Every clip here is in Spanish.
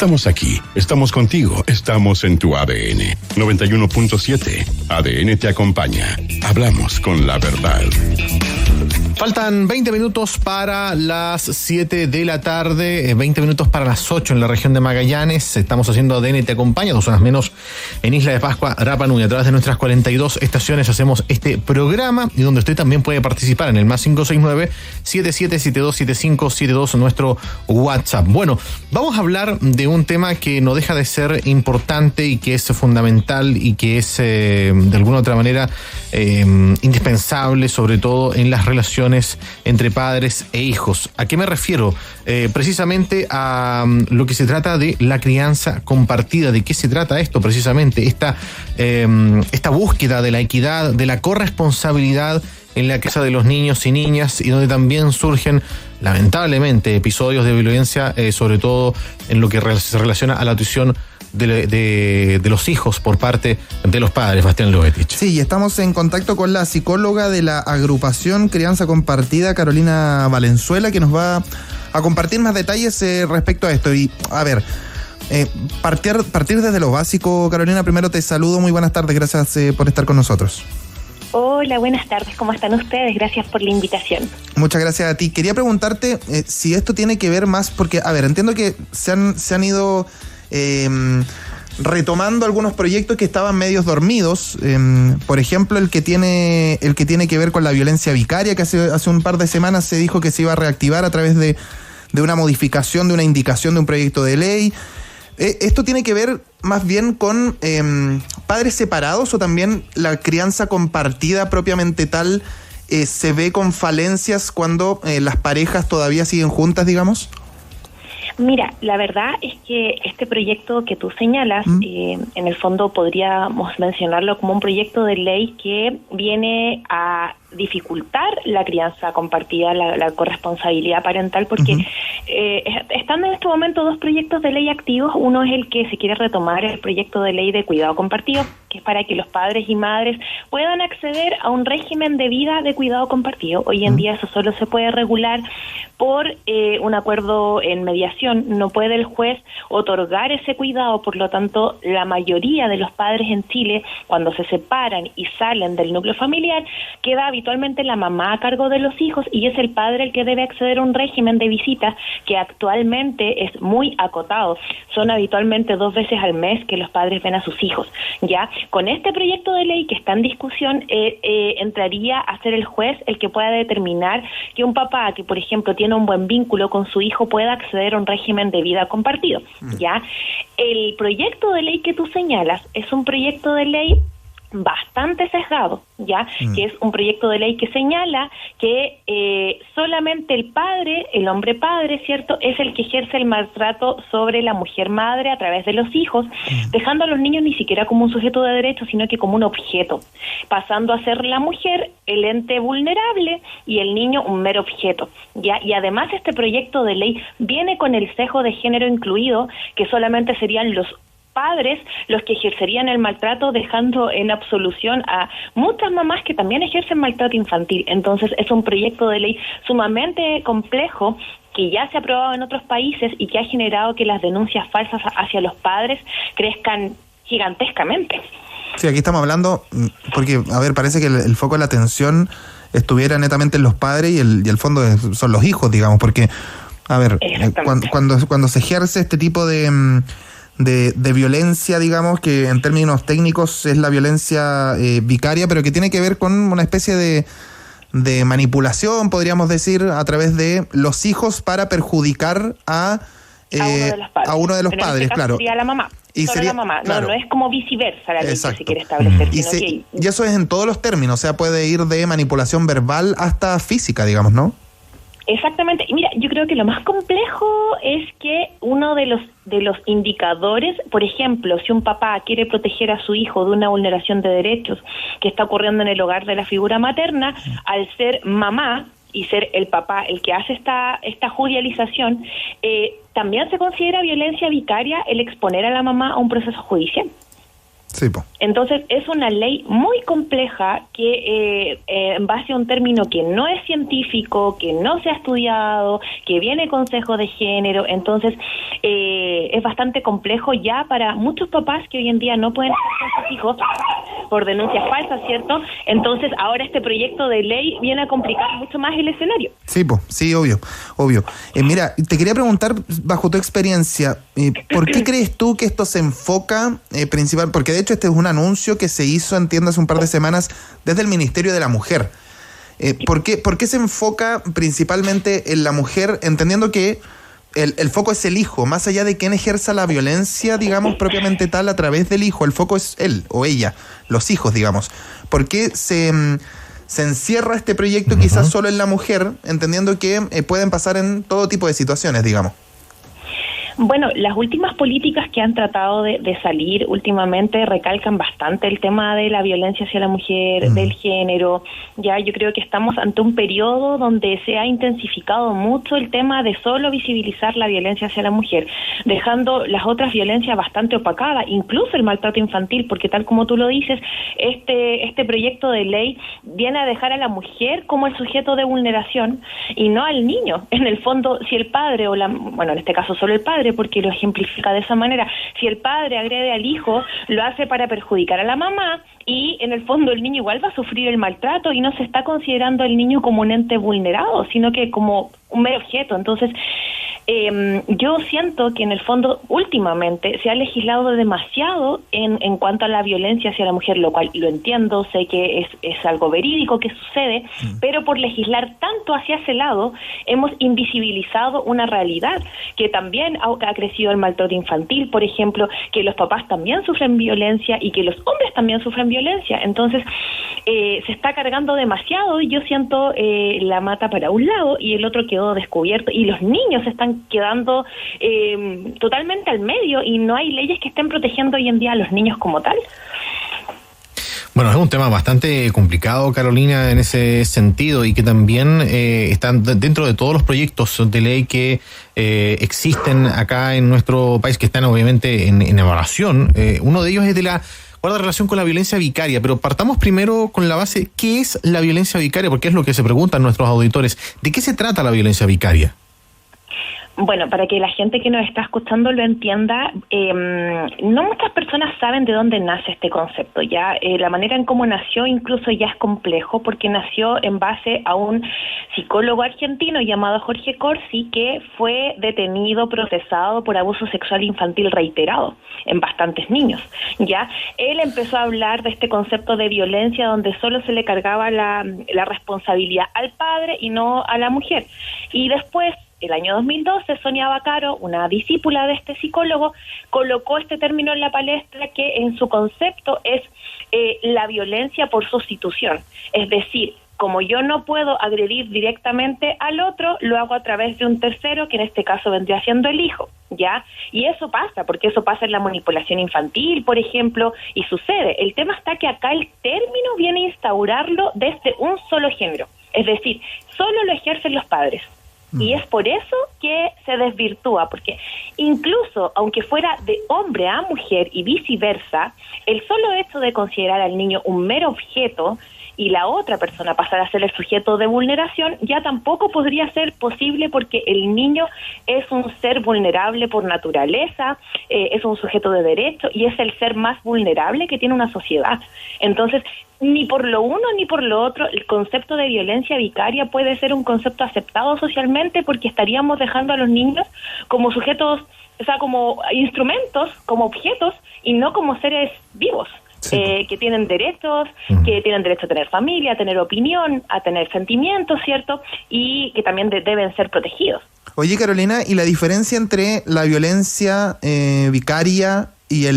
Estamos aquí, estamos contigo, estamos en tu ADN. 91.7, ADN te acompaña. Hablamos con la verdad. Faltan 20 minutos para las 7 de la tarde, 20 minutos para las 8 en la región de Magallanes. Estamos haciendo ADN te acompaña, 2 horas menos en Isla de Pascua, Rapa Nui. A través de nuestras 42 estaciones hacemos este programa y donde usted también puede participar en el más 569-7772-7572, nuestro WhatsApp. Bueno, vamos a hablar de un tema que no deja de ser importante y que es fundamental y que es de alguna u otra manera indispensable, sobre todo en las relaciones entre padres e hijos. ¿A qué me refiero? Precisamente a lo que se trata de la crianza compartida. ¿De qué se trata esto precisamente? Esta búsqueda de la equidad, de la corresponsabilidad en la crianza de los niños y niñas, y donde también surgen lamentablemente episodios de violencia, sobre todo en lo que se relaciona a la tuición de los hijos por parte de los padres. Bastián Lovetich. Sí, y estamos en contacto con la psicóloga de la agrupación Crianza Compartida, Carolina Valenzuela, que nos va a compartir más detalles respecto a esto. Y a ver, partir desde lo básico. Carolina, primero te saludo, muy buenas tardes, gracias por estar con nosotros. Hola, buenas tardes, ¿cómo están ustedes? Gracias por la invitación. Muchas gracias a ti. Quería preguntarte si esto tiene que ver más, porque, a ver, entiendo que se han ido retomando algunos proyectos que estaban medios dormidos, por ejemplo el que tiene que ver con la violencia vicaria, que hace un par de semanas se dijo que se iba a reactivar a través de una modificación, de una indicación de un proyecto de ley. ¿Esto tiene que ver más bien con padres separados, o también la crianza compartida propiamente tal se ve con falencias cuando las parejas todavía siguen juntas, digamos? Mira, la verdad es que este proyecto que tú señalas, en el fondo podríamos mencionarlo como un proyecto de ley que viene a dificultar la crianza compartida, la corresponsabilidad parental, porque están en este momento 2 proyectos de ley activos. Uno es el que se quiere retomar, el proyecto de ley de cuidado compartido, que es para que los padres y madres puedan acceder a un régimen de vida de cuidado compartido. Hoy en día eso solo se puede regular por un acuerdo en mediación. No puede el juez otorgar ese cuidado. Por lo tanto, la mayoría de los padres en Chile, cuando se separan y salen del núcleo familiar, queda habitualmente la mamá a cargo de los hijos, y es el padre el que debe acceder a un régimen de visitas que actualmente es muy acotado. Son habitualmente 2 veces al mes que los padres ven a sus hijos. Ya con este proyecto de ley que está en discusión, entraría a ser el juez el que pueda determinar que un papá que, por ejemplo, tiene un buen vínculo con su hijo pueda acceder a un régimen de vida compartido. Ya el proyecto de ley que tú señalas es un proyecto de ley bastante sesgado, ya que es un proyecto de ley que señala que solamente el padre, el hombre padre, ¿cierto?, es el que ejerce el maltrato sobre la mujer madre a través de los hijos, dejando a los niños ni siquiera como un sujeto de derecho, sino que como un objeto, pasando a ser la mujer el ente vulnerable y el niño un mero objeto, ya. Y además este proyecto de ley viene con el sesgo de género incluido, que solamente serían los padres los que ejercerían el maltrato, dejando en absolución a muchas mamás que también ejercen maltrato infantil. Entonces es un proyecto de ley sumamente complejo, que ya se ha aprobado en otros países y que ha generado que las denuncias falsas hacia los padres crezcan gigantescamente. Sí, aquí estamos hablando, porque, a ver, parece que el foco de la atención estuviera netamente en los padres y el fondo son los hijos, digamos, porque, a ver, cuando se ejerce este tipo de violencia, digamos, que en términos técnicos es la violencia vicaria, pero que tiene que ver con una especie de manipulación, podríamos decir, a través de los hijos para perjudicar a uno de los padres, este caso claro. Sería la mamá. Y solo sería, la mamá. claro. No es como viceversa la ley que Exacto. se quiere establecer. Y eso es en todos los términos, o sea, puede ir de manipulación verbal hasta física, digamos, ¿no? Exactamente. Y mira, yo creo que lo más complejo es que uno de los indicadores, por ejemplo, si un papá quiere proteger a su hijo de una vulneración de derechos que está ocurriendo en el hogar de la figura materna, al ser mamá y ser el papá el que hace esta judicialización, también se considera violencia vicaria el exponer a la mamá a un proceso judicial. Sí, po. Entonces, es una ley muy compleja que en base a un término que no es científico, que no se ha estudiado, que viene consejo de género, entonces es bastante complejo ya para muchos papás que hoy en día no pueden estar con sus hijos por denuncias falsas, ¿cierto? Entonces, ahora este proyecto de ley viene a complicar mucho más el escenario. Sí, po, sí, obvio. Mira, te quería preguntar, bajo tu experiencia, ¿por qué crees tú que esto se enfoca principal? Porque de hecho este es un anuncio que se hizo, entiendo, hace un par de semanas desde el Ministerio de la Mujer. ¿Por qué se enfoca principalmente en la mujer, entendiendo que el foco es el hijo, más allá de quién ejerza la violencia, digamos, propiamente tal, a través del hijo? El foco es él o ella, los hijos, digamos. ¿Por qué se encierra este proyecto quizás solo en la mujer, entendiendo que pueden pasar en todo tipo de situaciones, digamos? Bueno, las últimas políticas que han tratado de salir últimamente recalcan bastante el tema de la violencia hacia la mujer, del género. Ya yo creo que estamos ante un periodo donde se ha intensificado mucho el tema de solo visibilizar la violencia hacia la mujer, dejando las otras violencias bastante opacadas, incluso el maltrato infantil, porque tal como tú lo dices, este proyecto de ley viene a dejar a la mujer como el sujeto de vulneración y no al niño. En el fondo, si el padre en este caso solo el padre, porque lo ejemplifica de esa manera, si el padre agrede al hijo, lo hace para perjudicar a la mamá y en el fondo el niño igual va a sufrir el maltrato y no se está considerando al niño como un ente vulnerado, sino que como un mero objeto. Entonces, yo siento que en el fondo últimamente se ha legislado demasiado en cuanto a la violencia hacia la mujer, lo cual lo entiendo, sé que es algo verídico que sucede, pero por legislar tanto hacia ese lado hemos invisibilizado una realidad que también ha crecido el maltrato infantil, por ejemplo, que los papás también sufren violencia y que los hombres también sufren violencia. Entonces se está cargando demasiado y yo siento la mata para un lado y el otro quedó descubierto y los niños están quedando totalmente al medio y no hay leyes que estén protegiendo hoy en día a los niños como tal. Bueno, es un tema bastante complicado, Carolina, en ese sentido, y que también están dentro de todos los proyectos de ley que existen acá en nuestro país, que están obviamente en evaluación. Uno de ellos es de la guarda relación con la violencia vicaria, pero partamos primero con la base, ¿qué es la violencia vicaria? Porque es lo que se preguntan nuestros auditores. ¿De qué se trata la violencia vicaria? Bueno, para que la gente que nos está escuchando lo entienda, no muchas personas saben de dónde nace este concepto. Ya la manera en cómo nació incluso ya es complejo, porque nació en base a un psicólogo argentino llamado Jorge Corsi, que fue detenido, procesado por abuso sexual infantil reiterado en bastantes niños. Ya él empezó a hablar de este concepto de violencia donde solo se le cargaba la responsabilidad al padre y no a la mujer. Y después, el año 2012, Sonia Vaccaro, una discípula de este psicólogo, colocó este término en la palestra que en su concepto es la violencia por sustitución. Es decir, como yo no puedo agredir directamente al otro, lo hago a través de un tercero, que en este caso vendría siendo el hijo, ¿ya? Y eso pasa, porque eso pasa en la manipulación infantil, por ejemplo, y sucede. El tema está que acá el término viene a instaurarlo desde un solo género. Es decir, solo lo ejercen los padres. Y es por eso que se desvirtúa, porque incluso aunque fuera de hombre a mujer y viceversa, el solo hecho de considerar al niño un mero objeto y la otra persona pasar a ser el sujeto de vulneración ya tampoco podría ser posible, porque el niño es un ser vulnerable por naturaleza, es un sujeto de derecho y es el ser más vulnerable que tiene una sociedad. Entonces, ni por lo uno ni por lo otro, el concepto de violencia vicaria puede ser un concepto aceptado socialmente, porque estaríamos dejando a los niños como sujetos, o sea, como instrumentos, como objetos, y no como seres vivos. Sí. Que tienen derechos, que tienen derecho a tener familia, a tener opinión, a tener sentimientos, ¿cierto? Y que también deben ser protegidos. Oye, Carolina, ¿y la diferencia entre la violencia vicaria y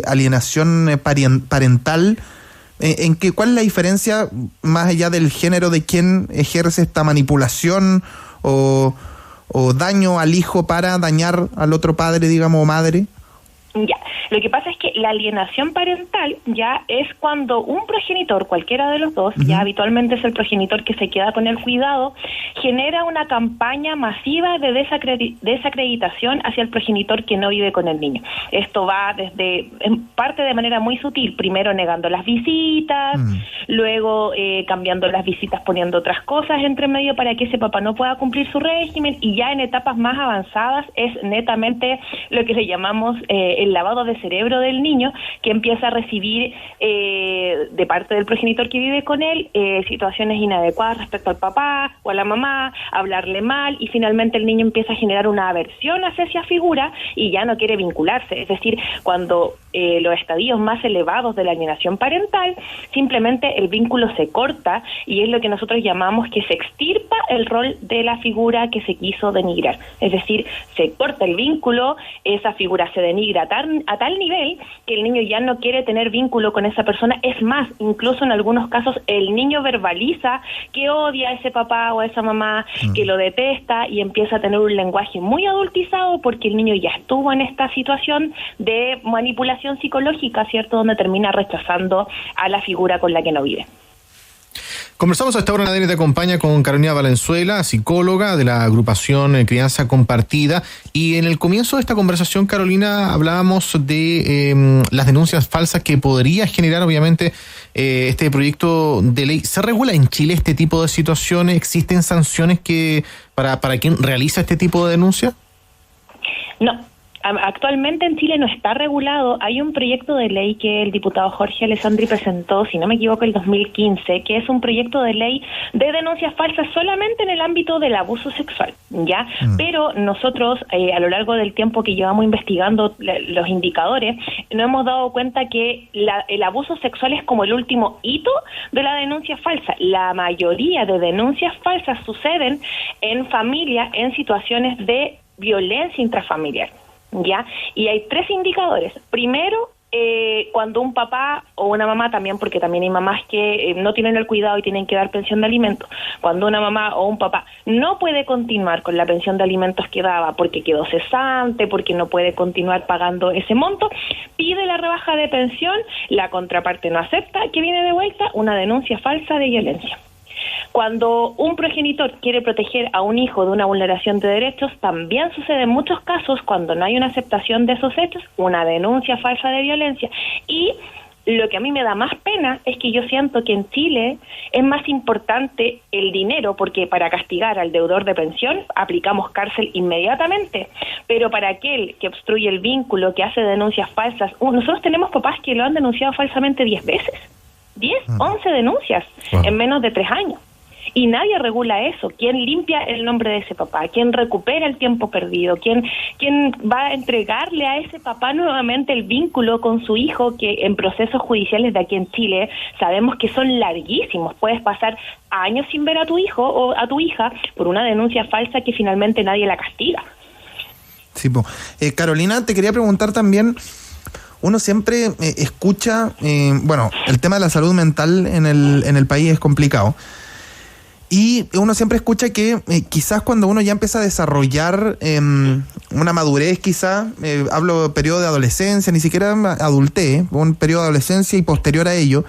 alienación parental? ¿Cuál es la diferencia, más allá del género de quién ejerce esta manipulación o daño al hijo para dañar al otro padre, digamos, o madre? Ya, Lo que pasa es que la alienación parental ya es cuando un progenitor, cualquiera de los dos, ya habitualmente es el progenitor que se queda con el cuidado, genera una campaña masiva de desacreditación hacia el progenitor que no vive con el niño. Esto va desde, en parte de manera muy sutil, primero negando las visitas, luego cambiando las visitas, poniendo otras cosas entre medio para que ese papá no pueda cumplir su régimen, y ya en etapas más avanzadas es netamente lo que le llamamos el lavado de cerebro del niño, que empieza a recibir de parte del progenitor que vive con él situaciones inadecuadas respecto al papá o a la mamá, hablarle mal, y finalmente el niño empieza a generar una aversión hacia esa figura y ya no quiere vincularse. Es decir, cuando los estadios más elevados de la alienación parental, simplemente el vínculo se corta, y es lo que nosotros llamamos que se extirpa el rol de la figura que se quiso denigrar. Es decir, se corta el vínculo, esa figura se denigra a tal nivel que el niño ya no quiere tener vínculo con esa persona. Es más, incluso en algunos casos el niño verbaliza que odia a ese papá o a esa mamá, que lo detesta, y empieza a tener un lenguaje muy adultizado porque el niño ya estuvo en esta situación de manipulación psicológica, ¿cierto?, donde termina rechazando a la figura con la que no vive. Conversamos a esta hora en ADN Te Acompaña con Carolina Valenzuela, psicóloga de la agrupación Crianza Compartida, y en el comienzo de esta conversación, Carolina, hablábamos de las denuncias falsas que podría generar, obviamente, este proyecto de ley. ¿Se regula en Chile este tipo de situaciones? ¿Existen sanciones para quien realiza este tipo de denuncia? No. Actualmente en Chile no está regulado. Hay un proyecto de ley que el diputado Jorge Alessandri presentó, si no me equivoco, el 2015, que es un proyecto de ley de denuncias falsas solamente en el ámbito del abuso sexual, ¿ya? Pero nosotros, a lo largo del tiempo que llevamos investigando los indicadores, nos hemos dado cuenta que el abuso sexual es como el último hito de la denuncia falsa. La mayoría de denuncias falsas suceden en familia, en situaciones de violencia intrafamiliar, ¿ya? Y hay 3 indicadores. Primero, cuando un papá o una mamá, también, porque también hay mamás que no tienen el cuidado y tienen que dar pensión de alimentos, cuando una mamá o un papá no puede continuar con la pensión de alimentos que daba porque quedó cesante, porque no puede continuar pagando ese monto, pide la rebaja de pensión, la contraparte no acepta, que viene de vuelta una denuncia falsa de violencia. Cuando un progenitor quiere proteger a un hijo de una vulneración de derechos, también sucede en muchos casos, cuando no hay una aceptación de esos hechos, una denuncia falsa de violencia. Y lo que a mí me da más pena es que yo siento que en Chile es más importante el dinero, porque para castigar al deudor de pensión aplicamos cárcel inmediatamente, pero para aquel que obstruye el vínculo, que hace denuncias falsas, nosotros tenemos papás que lo han denunciado falsamente 10 veces. 10, 11 denuncias en menos de 3 años. Y nadie regula eso. ¿Quién limpia el nombre de ese papá? ¿Quién recupera el tiempo perdido? ¿Quién va a entregarle a ese papá nuevamente el vínculo con su hijo, que en procesos judiciales de aquí en Chile sabemos que son larguísimos? Puedes pasar años sin ver a tu hijo o a tu hija por una denuncia falsa que finalmente nadie la castiga. Sí, Carolina, te quería preguntar también. Uno siempre escucha, bueno, el tema de la salud mental en el país es complicado. Y uno siempre escucha que quizás cuando uno ya empieza a desarrollar una madurez, hablo periodo de adolescencia, ni siquiera adultez, un periodo de adolescencia y posterior a ello,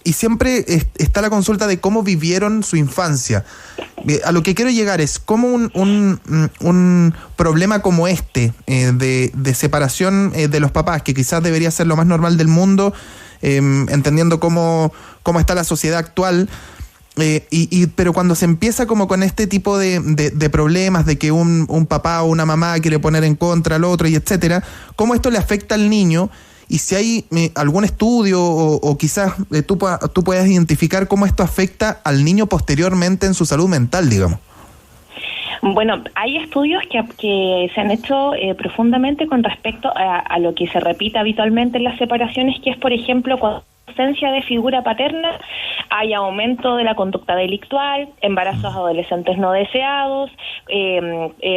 y siempre está la consulta de cómo vivieron su infancia. A lo que quiero llegar es cómo un problema como este de separación de los papás, que quizás debería ser lo más normal del mundo, entendiendo cómo está la sociedad actual, pero cuando se empieza como con este tipo de problemas de que un papá o una mamá quiere poner en contra al otro y etcétera, cómo esto le afecta al niño. Y si hay algún estudio o quizás tú puedas identificar cómo esto afecta al niño posteriormente en su salud mental, digamos. Bueno, hay estudios que se han hecho profundamente con respecto a lo que se repite habitualmente en las separaciones, que es, por ejemplo, cuando ausencia de figura paterna, hay aumento de la conducta delictual, embarazos adolescentes no deseados,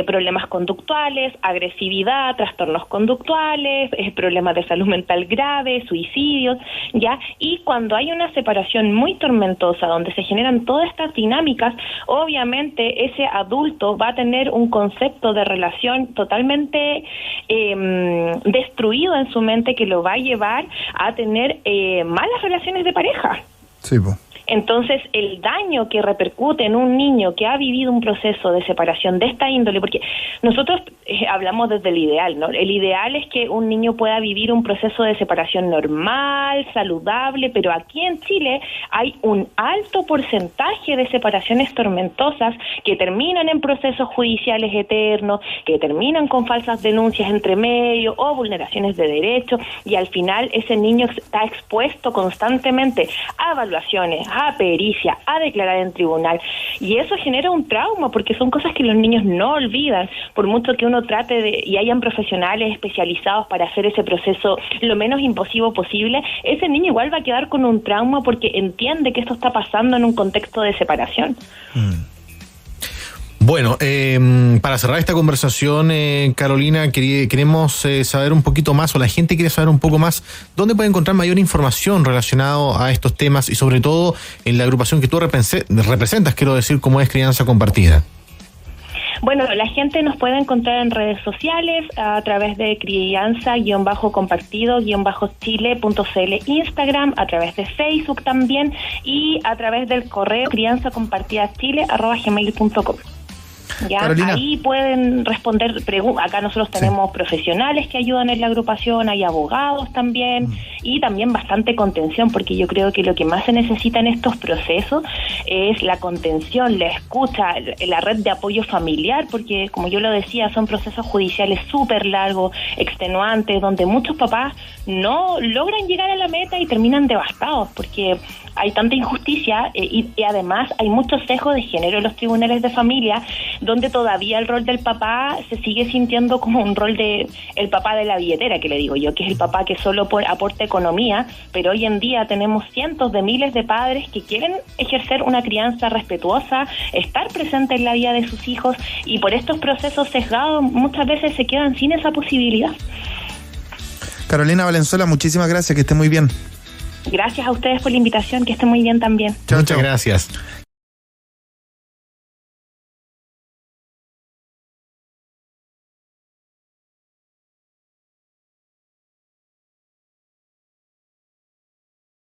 problemas conductuales, agresividad, trastornos conductuales, problemas de salud mental grave, suicidios, ¿ya? Y cuando hay una separación muy tormentosa, donde se generan todas estas dinámicas, obviamente ese adulto va a tener un concepto de relación totalmente destruido en su mente, que lo va a llevar a tener malas relaciones de pareja. Sí, pues. Entonces, el daño que repercute en un niño que ha vivido un proceso de separación de esta índole, porque nosotros hablamos desde el ideal, ¿no? El ideal es que un niño pueda vivir un proceso de separación normal, saludable, pero aquí en Chile hay un alto porcentaje de separaciones tormentosas que terminan en procesos judiciales eternos, que terminan con falsas denuncias entre medio o vulneraciones de derechos, y al final ese niño está expuesto constantemente a evaluaciones, a pericia, a declarar en tribunal, y eso genera un trauma, porque son cosas que los niños no olvidan, por mucho que uno trate de, y hayan profesionales especializados para hacer ese proceso lo menos invasivo posible, ese niño igual va a quedar con un trauma porque entiende que esto está pasando en un contexto de separación. Bueno, para cerrar esta conversación, Carolina, queremos saber un poquito más, o la gente quiere saber un poco más, ¿dónde puede encontrar mayor información relacionado a estos temas y sobre todo en la agrupación que tú representas, quiero decir, como es Crianza Compartida? Bueno, la gente nos puede encontrar en redes sociales a través de crianza-compartido-chile.cl, Instagram, a través de Facebook también, y a través del correo crianzacompartidachile@gmail.com. Ya, Carolina, ahí pueden responder preguntas. Acá nosotros tenemos profesionales que ayudan en la agrupación, hay abogados también, y también bastante contención, porque yo creo que lo que más se necesita en estos procesos es la contención, la escucha, la red de apoyo familiar, porque como yo lo decía, son procesos judiciales súper largos, extenuantes, donde muchos papás no logran llegar a la meta y terminan devastados, porque hay tanta injusticia y además hay muchos sesgos de género en los tribunales de familia, donde todavía el rol del papá se sigue sintiendo como un rol de el papá de la billetera, que le digo yo, que es el papá que solo aporta economía, pero hoy en día tenemos cientos de miles de padres que quieren ejercer una crianza respetuosa, estar presente en la vida de sus hijos, y por estos procesos sesgados muchas veces se quedan sin esa posibilidad. Carolina Valenzuela, muchísimas gracias, que esté muy bien. Gracias a ustedes por la invitación, que estén muy bien también. Muchas gracias.